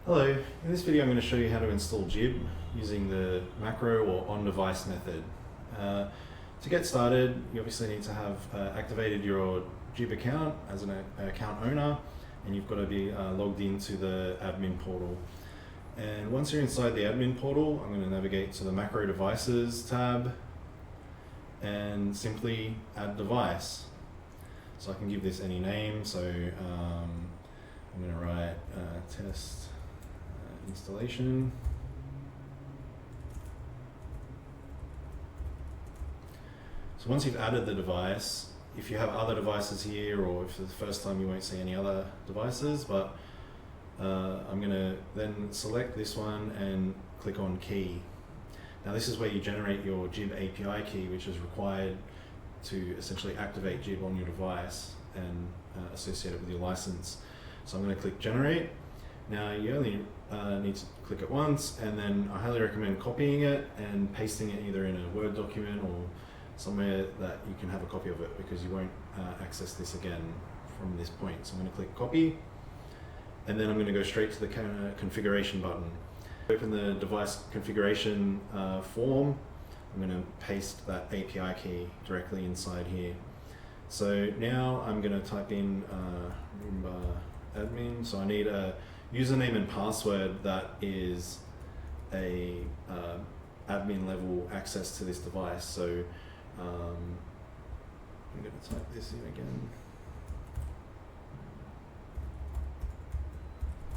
Hello, in this video I'm going to show you how to install JIBB using the macro or on-device method. To get started, you obviously need to have activated your JIBB account as an account owner, and you've got to be logged into the admin portal. And once you're inside the admin portal, I'm going to navigate to the macro devices tab and simply add device. So I can give this any name, so I'm going to write test installation. So once you've added the device, if you have other devices here, or if it's the first time, you won't see any other devices, but I'm going to then select this one and click on key. Now this is where you generate your JIBB API key, which is required to essentially activate JIBB on your device and associate it with your license. So I'm going to click generate. Now you only need to click it once, and then I highly recommend copying it and pasting it either in a Word document or somewhere that you can have a copy of it, because you won't access this again from this point. So I'm going to click copy, and then I'm going to go straight to the configuration button. Open the device configuration form. I'm going to paste that API key directly inside here. So now I'm going to type in admin. So I need a username and password that is a admin level access to this device. So I'm going to type this in again.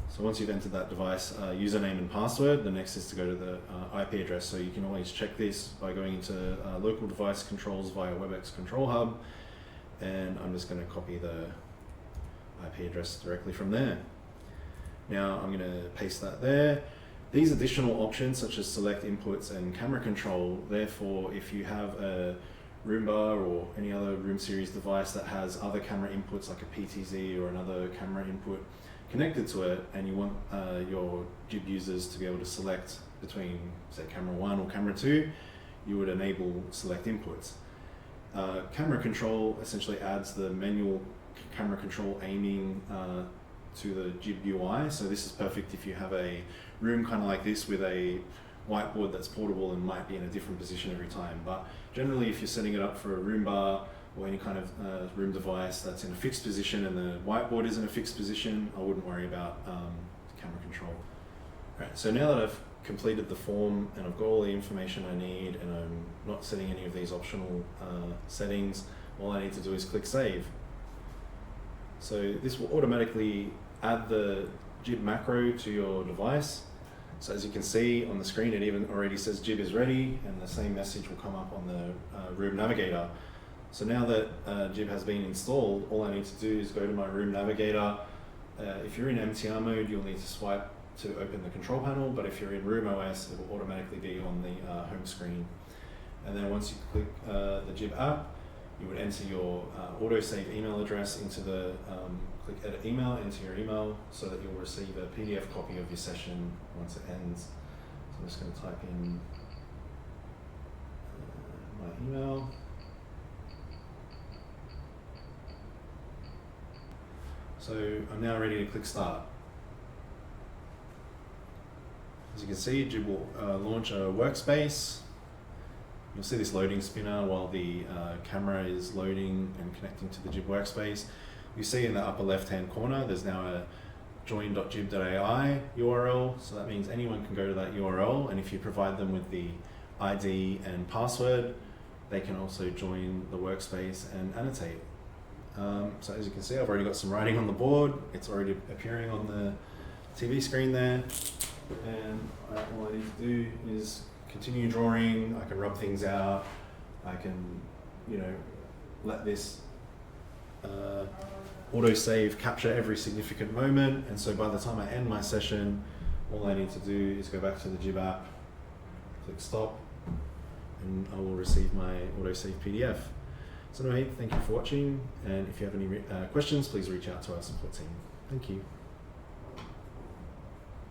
So once you've entered that device username and password, the next is to go to the IP address. So you can always check this by going into local device controls via WebEx Control Hub, and I'm just going to copy the IP address directly from there. Now I'm going to paste that there. These additional options, such as select inputs and camera control, therefore if you have a Roomba or any other Room Series device that has other camera inputs like a PTZ or another camera input connected to it, and you want your JIBB users to be able to select between, say, camera 1 or camera 2, you would enable select inputs. Camera control essentially adds the manual camera control aiming to the JIBB UI. So this is perfect if you have a room kind of like this with a whiteboard that's portable and might be in a different position every time. But generally, if you're setting it up for a Roomba or any kind of room device that's in a fixed position and the whiteboard is in a fixed position, I wouldn't worry about camera control. Right, so now that I've completed the form and I've got all the information I need and I'm not setting any of these optional settings, all I need to do is click save. So this will automatically add the JIBB macro to your device. So as you can see on the screen, it even already says JIBB is ready, and the same message will come up on the Room Navigator. So now that JIBB has been installed, all I need to do is go to my Room Navigator. If you're in MTR mode, you'll need to swipe to open the control panel, but if you're in Room OS, it will automatically be on the home screen. And then once you click the JIBB app, you would enter your autosave email address into the click edit email, enter your email, so that you'll receive a PDF copy of your session once it ends. So I'm just going to type in my email. So I'm now ready to click start. As you can see, JIBB will launch a workspace. You'll see this loading spinner while the camera is loading and connecting to the JIBB workspace. You see in the upper left-hand corner, there's now a join.jib.ai URL. So that means anyone can go to that URL, and if you provide them with the ID and password, they can also join the workspace and annotate. So as you can see, I've already got some writing on the board. It's already appearing on the TV screen there. And all I need to do is continue drawing. I can rub things out. I can, let this autosave capture every significant moment. And so by the time I end my session, all I need to do is go back to the JIBB app, click stop, and I will receive my autosave PDF. So anyway, thank you for watching, and if you have any questions, please reach out to our support team. Thank you.